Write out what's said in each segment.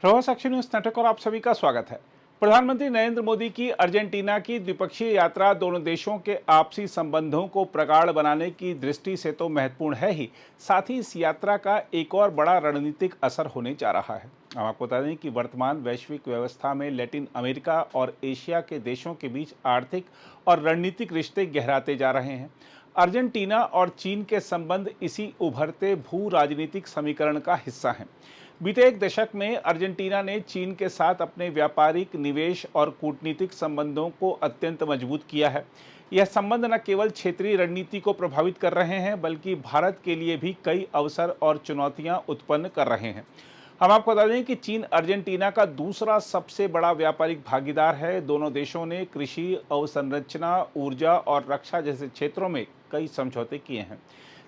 प्रवास action news network और आप सभी का स्वागत है। प्रधानमंत्री नरेंद्र मोदी की अर्जेंटीना की द्विपक्षीय यात्रा दोनों देशों के आपसी संबंधों को प्रगाढ़ बनाने की दृष्टि से तो महत्वपूर्ण है ही, साथ ही इस यात्रा का एक और बड़ा रणनीतिक असर होने जा रहा है। हम आपको बता दें कि वर्तमान वैश्विक व्यवस्था में लैटिन अमेरिका और एशिया के देशों के बीच आर्थिक और रणनीतिक रिश्ते गहराते जा रहे हैं। अर्जेंटीना और चीन के संबंध इसी उभरते भू राजनीतिक समीकरण का हिस्सा हैं। बीते एक दशक में अर्जेंटीना ने चीन के साथ अपने व्यापारिक, निवेश और कूटनीतिक संबंधों को अत्यंत मजबूत किया है। यह संबंध न केवल क्षेत्रीय रणनीति को प्रभावित कर रहे हैं, बल्कि भारत के लिए भी कई अवसर और चुनौतियां उत्पन्न कर रहे हैं। हम आपको बता दें कि चीन अर्जेंटीना का दूसरा सबसे बड़ा व्यापारिक भागीदार है। दोनों देशों ने कृषि, अवसंरचना, ऊर्जा और रक्षा जैसे क्षेत्रों में कई समझौते किए हैं।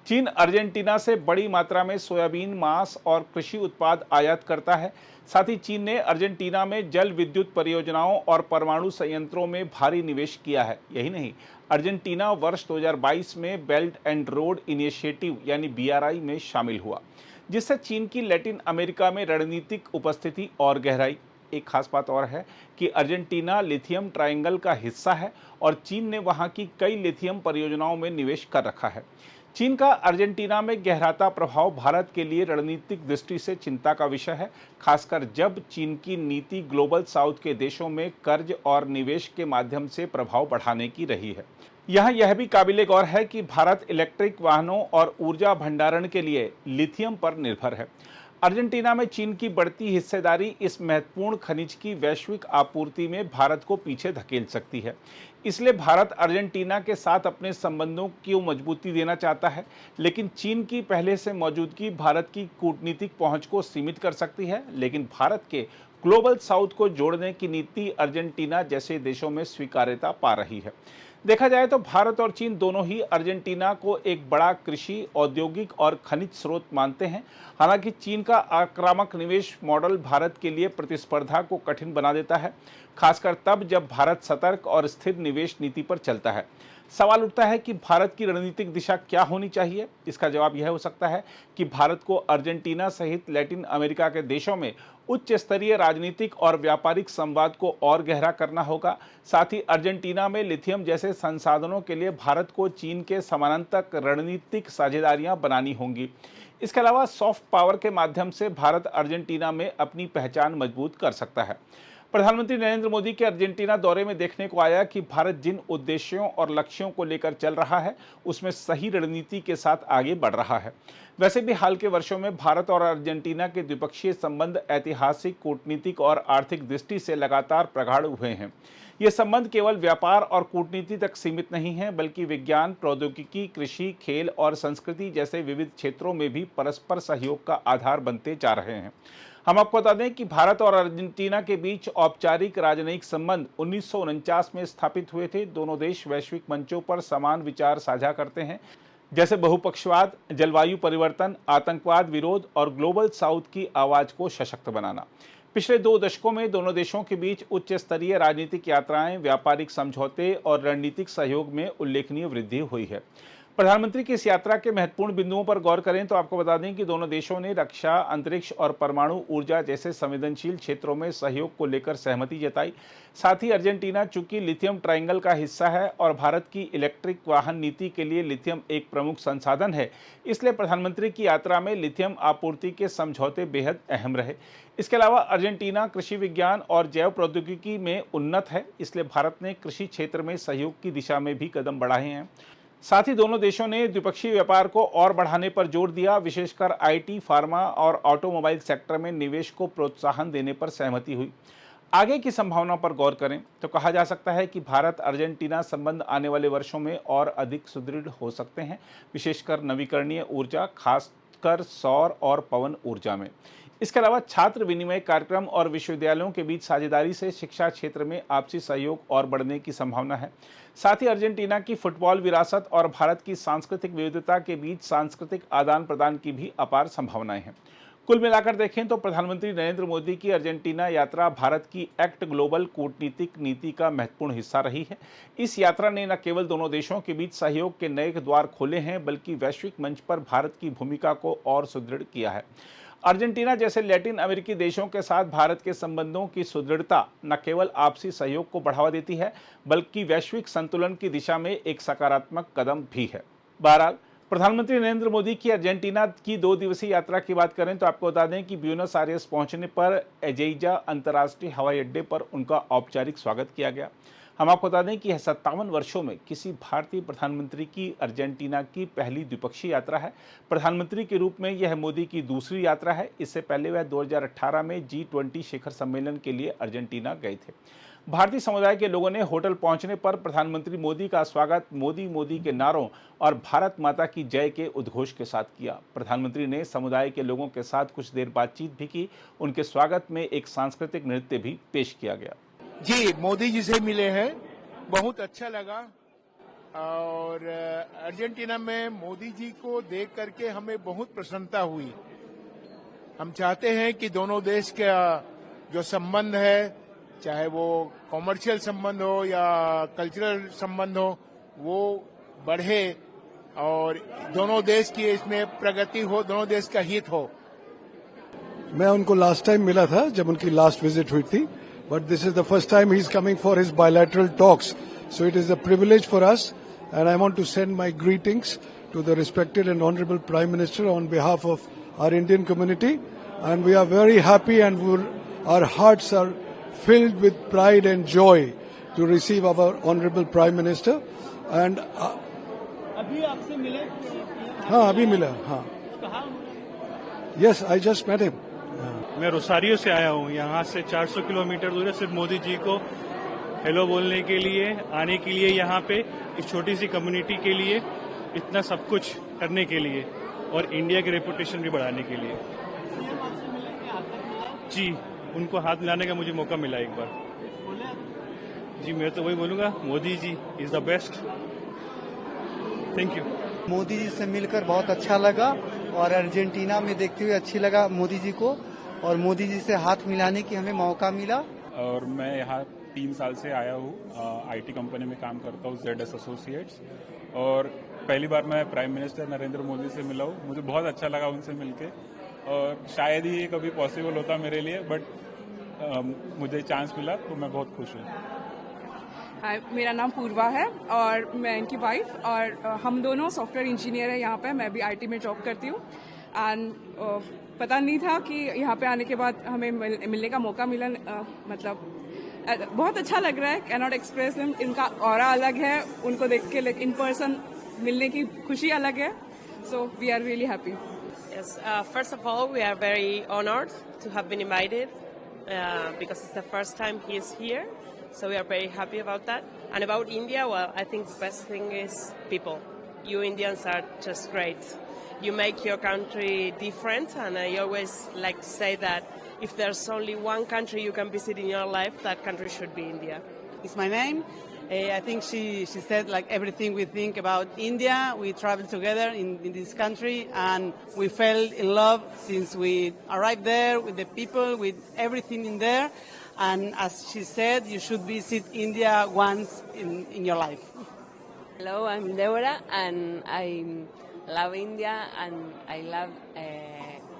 चीन अर्जेंटीना से बड़ी मात्रा में सोयाबीन, मांस और कृषि उत्पाद आयात करता है। साथ ही चीन ने अर्जेंटीना में जल विद्युत परियोजनाओं और परमाणु संयंत्रों में भारी निवेश किया है। यही नहीं, अर्जेंटीना वर्ष 2022 में बेल्ट एंड रोड इनिशिएटिव यानी BRI में शामिल हुआ, जिससे चीन की लैटिन अमेरिका में रणनीतिक उपस्थिति और गहराई। एक खास बात और है कि अर्जेंटीना लिथियम ट्रायंगल का हिस्सा है और चीन ने वहां की कई लिथियम परियोजनाओं में निवेश कर रखा है। चीन का अर्जेंटीना में गहराता प्रभाव भारत के लिए रणनीतिक दृष्टि से चिंता का विषय है, खासकर जब चीन की नीति ग्लोबल साउथ के देशों में कर्ज और निवेश के माध्यम से प्रभाव बढ़ाने की रही है। यहाँ यह भी काबिले गौर है कि भारत इलेक्ट्रिक वाहनों और ऊर्जा भंडारण के लिए लिथियम पर निर्भर है। अर्जेंटीना में चीन की बढ़ती हिस्सेदारी इस महत्वपूर्ण खनिज की वैश्विक आपूर्ति में भारत को पीछे धकेल सकती है। इसलिए भारत अर्जेंटीना के साथ अपने संबंधों की मजबूती देना चाहता है, लेकिन चीन की पहले से मौजूदगी भारत की कूटनीतिक पहुंच को सीमित कर सकती है। लेकिन भारत के ग्लोबल साउथ को जोड़ने की नीति अर्जेंटीना जैसे देशों में स्वीकार्यता पा रही है। देखा जाए तो भारत और चीन दोनों ही अर्जेंटीना को एक बड़ा कृषि, औद्योगिक और खनिज स्रोत मानते हैं। हालांकि चीन का आक्रामक निवेश मॉडल भारत के लिए प्रतिस्पर्धा को कठिन बना देता है, खासकर तब जब भारत सतर्क और स्थिर निवेश नीति पर चलता है। सवाल उठता है कि भारत की रणनीतिक दिशा क्या होनी चाहिए। इसका जवाब यह हो सकता है कि भारत को अर्जेंटीना सहित लैटिन अमेरिका के देशों में उच्च स्तरीय राजनीतिक और व्यापारिक संवाद को और गहरा करना होगा। साथ ही अर्जेंटीना में लिथियम जैसे संसाधनों के लिए भारत को चीन के समानांतर रणनीतिक साझेदारियां बनानी होंगी। इसके अलावा सॉफ्ट पावर के माध्यम से भारत अर्जेंटीना में अपनी पहचान मजबूत कर सकता है। प्रधानमंत्री नरेंद्र मोदी के अर्जेंटीना दौरे में देखने को आया कि भारत जिन उद्देश्यों और लक्ष्यों को लेकर चल रहा है, उसमें सही रणनीति के साथ आगे बढ़ रहा है। वैसे भी हाल के वर्षों में भारत और अर्जेंटीना के द्विपक्षीय संबंध ऐतिहासिक, कूटनीतिक और आर्थिक दृष्टि से लगातार प्रगाढ़ हुए हैं। ये संबंध केवल व्यापार और कूटनीति तक सीमित नहीं है, बल्कि विज्ञान, प्रौद्योगिकी, कृषि, खेल और संस्कृति जैसे विविध क्षेत्रों में भी परस्पर सहयोग का आधार बनते जा रहे हैं। हम आपको बता दें कि भारत और अर्जेंटीना के बीच औपचारिक राजनयिक संबंध 1949 में स्थापित हुए थे। दोनों देश वैश्विक मंचों पर समान विचार साझा करते हैं, जैसे बहुपक्षवाद, जलवायु परिवर्तन, आतंकवाद विरोध और ग्लोबल साउथ की आवाज को सशक्त बनाना। पिछले 2 दशकों में दोनों देशों के बीच उच्च स्तरीय राजनीतिक यात्राएं, व्यापारिक समझौते और रणनीतिक सहयोग में उल्लेखनीय वृद्धि हुई है। प्रधानमंत्री की इस यात्रा के महत्वपूर्ण बिंदुओं पर गौर करें तो आपको बता दें कि दोनों देशों ने रक्षा, अंतरिक्ष और परमाणु ऊर्जा जैसे संवेदनशील क्षेत्रों में सहयोग को लेकर सहमति जताई। साथ ही अर्जेंटीना चूंकि लिथियम ट्रायंगल का हिस्सा है और भारत की इलेक्ट्रिक वाहन नीति के लिए लिथियम एक प्रमुख संसाधन है, इसलिए प्रधानमंत्री की यात्रा में लिथियम आपूर्ति के समझौते बेहद अहम रहे। इसके अलावा अर्जेंटीना कृषि विज्ञान और जैव प्रौद्योगिकी में उन्नत है, इसलिए भारत ने कृषि क्षेत्र में सहयोग की दिशा में भी कदम बढ़ाए हैं। साथ ही दोनों देशों ने द्विपक्षीय व्यापार को और बढ़ाने पर जोर दिया। विशेषकर IT, फार्मा और ऑटोमोबाइल सेक्टर में निवेश को प्रोत्साहन देने पर सहमति हुई। आगे की संभावनाओं पर गौर करें तो कहा जा सकता है कि भारत अर्जेंटीना संबंध आने वाले वर्षों में और अधिक सुदृढ़ हो सकते हैं, विशेषकर नवीकरणीय ऊर्जा, खासकर सौर और पवन ऊर्जा में। इसके अलावा छात्र विनिमय कार्यक्रम और विश्वविद्यालयों के बीच साझेदारी से शिक्षा क्षेत्र में आपसी सहयोग और बढ़ने की संभावना है। साथ ही अर्जेंटीना की फुटबॉल विरासत और भारत की सांस्कृतिक विविधता के बीच सांस्कृतिक आदान प्रदान की भी अपार संभावनाएं हैं। कुल मिलाकर देखें तो प्रधानमंत्री नरेंद्र मोदी की अर्जेंटीना यात्रा भारत की एक्ट ग्लोबल कूटनीतिक नीति का महत्वपूर्ण हिस्सा रही है। इस यात्रा ने न केवल दोनों देशों के बीच सहयोग के नए द्वार खोले हैं, बल्कि वैश्विक मंच पर भारत की भूमिका को और सुदृढ़ किया है। अर्जेंटीना जैसे लैटिन अमेरिकी देशों के साथ भारत के संबंधों की सुदृढ़ता न केवल आपसी सहयोग को बढ़ावा देती है, बल्कि वैश्विक संतुलन की दिशा में एक सकारात्मक कदम भी है। बहरहाल, प्रधानमंत्री नरेंद्र मोदी की अर्जेंटीना की 2 दिवसीय यात्रा की बात करें तो आपको बता दें कि ब्यूनस आयर्स पहुंचने पर एजेइजा अंतर्राष्ट्रीय हवाई अड्डे पर उनका औपचारिक स्वागत किया गया। हम आपको बता दें कि यह 57 वर्षों में किसी भारतीय प्रधानमंत्री की अर्जेंटीना की पहली द्विपक्षीय यात्रा है। प्रधानमंत्री के रूप में यह मोदी की दूसरी यात्रा है। इससे पहले वह 2018 में G20 शिखर सम्मेलन के लिए अर्जेंटीना गए थे। भारतीय समुदाय के लोगों ने होटल पहुंचने पर प्रधानमंत्री मोदी का स्वागत मोदी मोदी के नारों और भारत माता की जय के उद्घोष के साथ किया। प्रधानमंत्री ने समुदाय के लोगों के साथ कुछ देर बातचीत भी की। उनके स्वागत में एक सांस्कृतिक नृत्य भी पेश किया गया। जी, मोदी जी से मिले हैं, बहुत अच्छा लगा। और अर्जेंटीना में मोदी जी को देख करके हमें बहुत प्रसन्नता हुई। हम चाहते हैं कि दोनों देश का जो संबंध है, चाहे वो कॉमर्शियल संबंध हो या कल्चरल संबंध हो, वो बढ़े और दोनों देश की इसमें प्रगति हो, दोनों देश का हित हो। मैं उनको लास्ट टाइम मिला था जब उनकी लास्ट विजिट हुई थी, but this is the first time he is coming for his bilateral talks. So it is a privilege for us, and I want to send my greetings to the respected and honorable Prime Minister on behalf of our Indian community. And we are very happy and our hearts are filled with pride and joy to receive our honorable Prime Minister. And अभी आपसे मिले? हाँ, अभी मिला, हाँ। Yes, I just met him. मैं Rosario से आया हूँ। यहाँ से 400 किलोमीटर दूर है, सिर्फ मोदी जी को हेलो बोलने के लिए, आने के लिए, यहाँ पे इस छोटी सी कम्युनिटी के लिए इतना सब कुछ करने के लिए और इंडिया की रेपुटेशन भी बढ़ाने के लिए। जी, उनको हाथ मिलाने का मुझे मौका मिला एक बार। जी, मैं तो वही बोलूँगा, Modi ji is the best. Thank you. Modi ji से मिलकर बहुत अच्छा लगा और अर्जेंटीना में देखते हुए अच्छी लगा मोदी जी को, और मोदी जी से हाथ मिलाने की हमें मौका मिला। और मैं यहाँ 3 साल से आया हूँ, आईटी कंपनी में काम करता हूँ, ZS एसोसिएट्स, और पहली बार मैं प्राइम मिनिस्टर नरेंद्र मोदी से मिला हूँ। मुझे बहुत अच्छा लगा उनसे मिलके, और शायद ही ये कभी पॉसिबल होता मेरे लिए, बट मुझे चांस मिला तो मैं बहुत खुश हूँ। हाय, मेरा नाम पूर्वा है और मैं इनकी वाइफ, और हम दोनों सॉफ्टवेयर इंजीनियर हैं यहाँ पे। मैं भी आईटी में जॉब करती हूँ, एंड पता नहीं था कि यहाँ पे आने के बाद हमें मिलने का मौका मिला। मतलब बहुत अच्छा लग रहा है, कैन नॉट एक्सप्रेस हिम। इनका ऑरा अलग है, उनको देख के इन पर्सन मिलने की खुशी अलग है। So we are really happy. Yes, first of all, we are very honored to have been invited because it's the first time he is here. So we are very happy about that. And about India, well, I think the best thing is people. You Indians are just great. You make your country different, and I always like to say that if there's only one country you can visit in your life, that country should be India. It's my name. I think she said like everything we think about India. We traveled together in this country, and we fell in love since we arrived there, with the people, with everything in there. And as she said, you should visit India once in your life. Hello, I'm Deborah, and I love India, and I love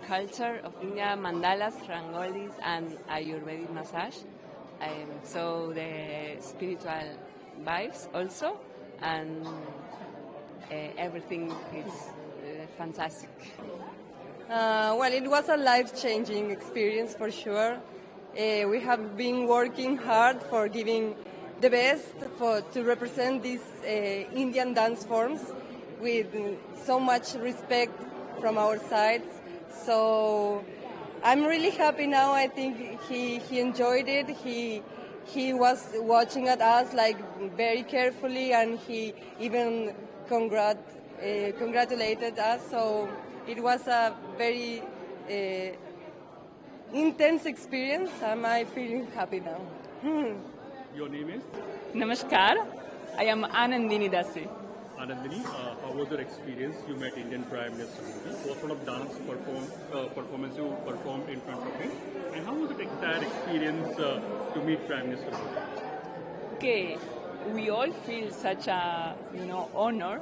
culture of India, mandalas, rangolis, and Ayurvedic massage. So the spiritual vibes also, and everything is fantastic. Well, it was a life-changing experience for sure. We have been working hard for giving the best to represent these Indian dance forms with so much respect from our sides. So I'm really happy now. I think he enjoyed it. He was watching at us like very carefully, and he even congratulated us. So it was a very intense experience. Am I feeling happy now? Your name is? Namaskar. I am Anandini Dasi. Anandini, how was your experience? You met Indian Prime Minister Modi. What sort of dance performance you performed in front of him? And how was the entire experience to meet Prime Minister Modi? Okay, we all feel such a honor,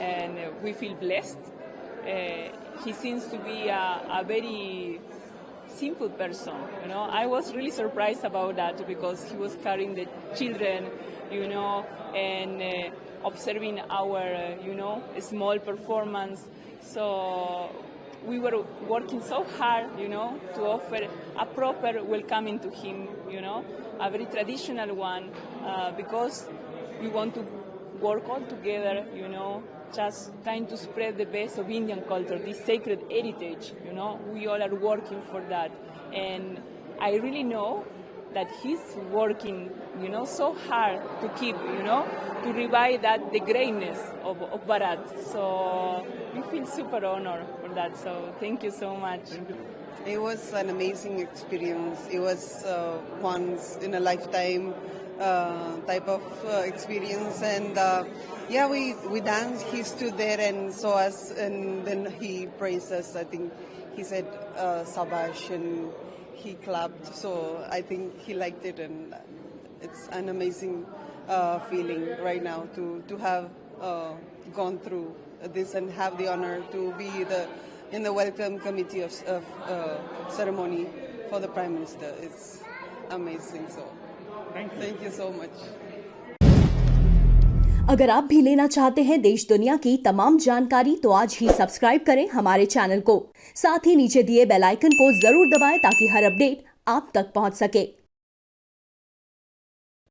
and we feel blessed. he seems to be a very simple person. You know, I was really surprised about that because he was carrying the children, you know, and observing our, you know, small performance. So we were working so hard, you know, to offer a proper welcoming to him, you know, a very traditional one, because we want to work all together, you know, just trying to spread the best of Indian culture, this sacred heritage, you know. We all are working for that. And I really know that he's working, you know, so hard to keep, you know, to revive that, the greatness of Bharat. So we feel super honored for that. So thank you so much. It was an amazing experience. It was once in a lifetime type of experience, and yeah, we danced. He stood there and saw us, and then he praised us. I think he said "Sabash," and he clapped. So I think he liked it, and it's an amazing feeling right now to have gone through this and have the honor to be in the welcome committee of ceremony for the Prime Minister. It's amazing. So thank you so much. अगर आप भी लेना चाहते हैं देश दुनिया की तमाम जानकारी तो आज ही सब्सक्राइब करें हमारे चैनल को। साथ ही नीचे दिए बेल आइकन को जरूर दबाएं ताकि हर अपडेट आप तक पहुंच सके।